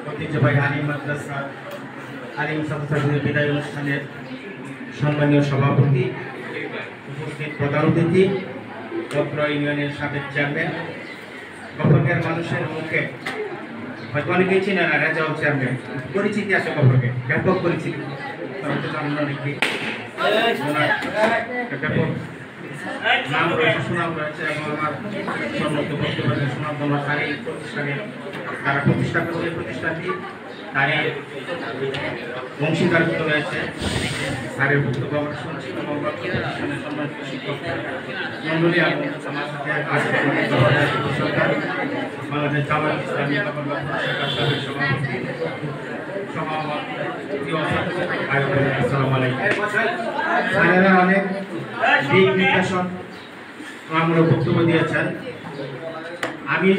ঐতিহ্যবাহী আলিম মাদ্রাসা আলিম ছাত্রছাত্রীদের বিদায় অনুষ্ঠানের সম্মানীয় সভাপতি, উপস্থিত প্রধান অতিথি, পত্র ইউনিয়নের সাবেক চেয়ারম্যান, গফরগাঁওয়ের মানুষের মুখে হয়তো অনেকেই চিনে না, রেজাউল চেয়ারম্যান পরিচিতি আছে, গফরগাঁওয়ে ব্যাপক পরিচিতি, অনেকে ব্যাপক নাম রয়েছে, সুনাম রয়েছে এবং আমার সম্মুখে বক্তব্য সুনামধন্য তার এই প্রতিষ্ঠানে তারা প্রতিষ্ঠা করেছে, প্রতিষ্ঠানটি তারই অংশীদারিত্ব রয়েছে। স্যারের বক্তব্য আমরা শুনছি এবং প্রতিষ্ঠানের সম্মানিত শিক্ষক মন্ডলী এবং আমার সাথে বাংলাদেশ জামাত ইসলামী সভাপতি অনেক দিক নির্দেশন আমরা বক্তব্য দিয়েছেন। আমি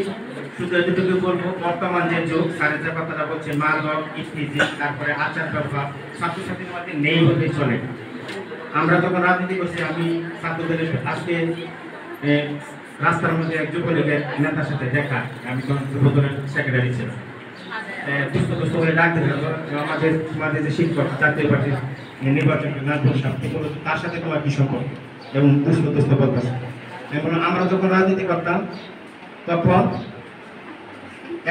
শুধু এতটুকু বলবো, বর্তমান যে যুগ, স্যারের যে কথাটা বলছে মাদক ইত্যাদি, তারপরে আচার ব্যবহার ছাত্রছাত্রীর মধ্যে নেই হতে চলে। আমরা যখন রাজনীতি করছি, আমি ছাত্রদের আজকে রাস্তার মধ্যে এক যুবলীগের নেতার সাথে দেখা, আমি তখন যুবদলের সেক্রেটারি ছিলাম, দুস্থ দুস্থ করে ডাক দিলাম আমাদের যে শিক্ষক জাতীয় পার্টির নির্বাচন তার সাথে তোমার কি সম্পর্ক এবং দুস্থ দুস্থ বলতেছে। এবং আমরা যখন রাজনীতি করতাম তখন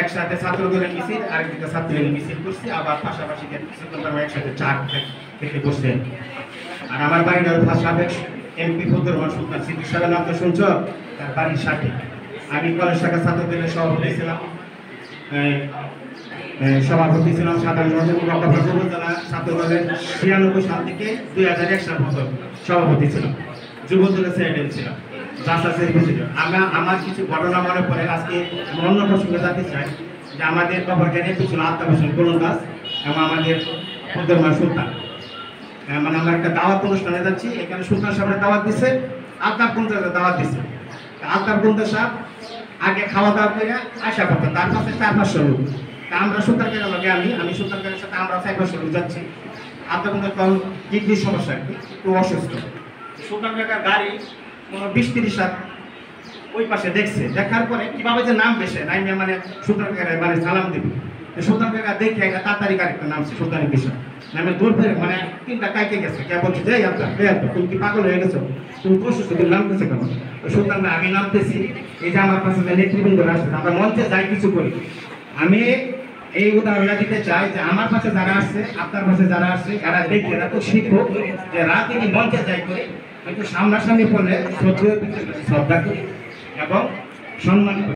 একসাথে ছাত্র দলের মিছিল, আরেকদিকে ছাত্রলীগের মিছিল করছি, আবার পাশাপাশি একসাথে চা খেতে বসছে। আর আমার বাড়ির সাবেক এমপি ফজলুর রহমান সুলতান সিদ্দিক সাহেবের নাম তো শুনছ, তার বাড়ির সাথে আমি কলেজ শাখা ছাত্র দলের সভাপতি ছিলাম, সাধারণ উপজেলা ছাত্র দলের ৯৬ সাল থেকে ২০০১ সাল পর্যন্ত সভাপতি ছিলাম, যুব দলের সেক্রেটারি ছিলাম। আমার কিছু ঘটনা মনে পড়ে, আজকে অন্য প্রসঙ্গে জানতে চাই যে আমাদের গফরগাঁওয়ের পিছনে আত্মাবাসন গোলন্দাজ এবং আমাদের ফজলুর রহমান সুলতান, মানে আমরা একটা দাওয়াত অনুষ্ঠানে যাচ্ছি, এখানে সুলতান সাহেবের দাওয়াত দিচ্ছে, আত্মার পঞ্চায়েতের দাওয়াত দিচ্ছে। আত্মার পঞ্চায়েত সাহেব আগে খাওয়া দাওয়া করে আসা করতেন, তার কাছে ৪-৫০০ লোক। আমরা সুলতান কাকার লগে আমি সুলতান কাকার সাথে আমরা ৪-৫০০ লোক যাচ্ছি। আত্মার পঞ্চায়েত তখন কিডনির সমস্যা, একটু অসুস্থ। সুলতান কাকার গাড়ি ২০-৩০ হাত ওই পাশে দেখছে, দেখার পরে কিভাবে যে নাম বেশে নাইমে মানে সুলতান কাকার মানে সালাম দিবে, সুলতান কাকা দেখে একটা তাড়াতাড়ি গাড়িটা নামছে, সুলতানের পিছনে নামে দূর ফেরে মানে তিনটা কাইকে গেছে, কে বলছে যে তুমি কি পাগল হয়ে গেছো, তুমি প্রশস্ত তুমি নামতেছে কেন? সুলতান ভাই আমি নামতেছি, এই যে আমার পাশে নেতৃবৃন্দ আসছে, আমরা মঞ্চে যাই কিছু করি। আমি এই উদাহরণটা দিতে চাই যে আমার পাশে যারা আসছে, আপনার পাশে যারা আসছে, এরা দেখে এরা তো শিখবো যে রাজনীতি মঞ্চে যাই করে একটু সামনাসামনি পড়লে শ্রদ্ধা করি এবং সম্মান করি।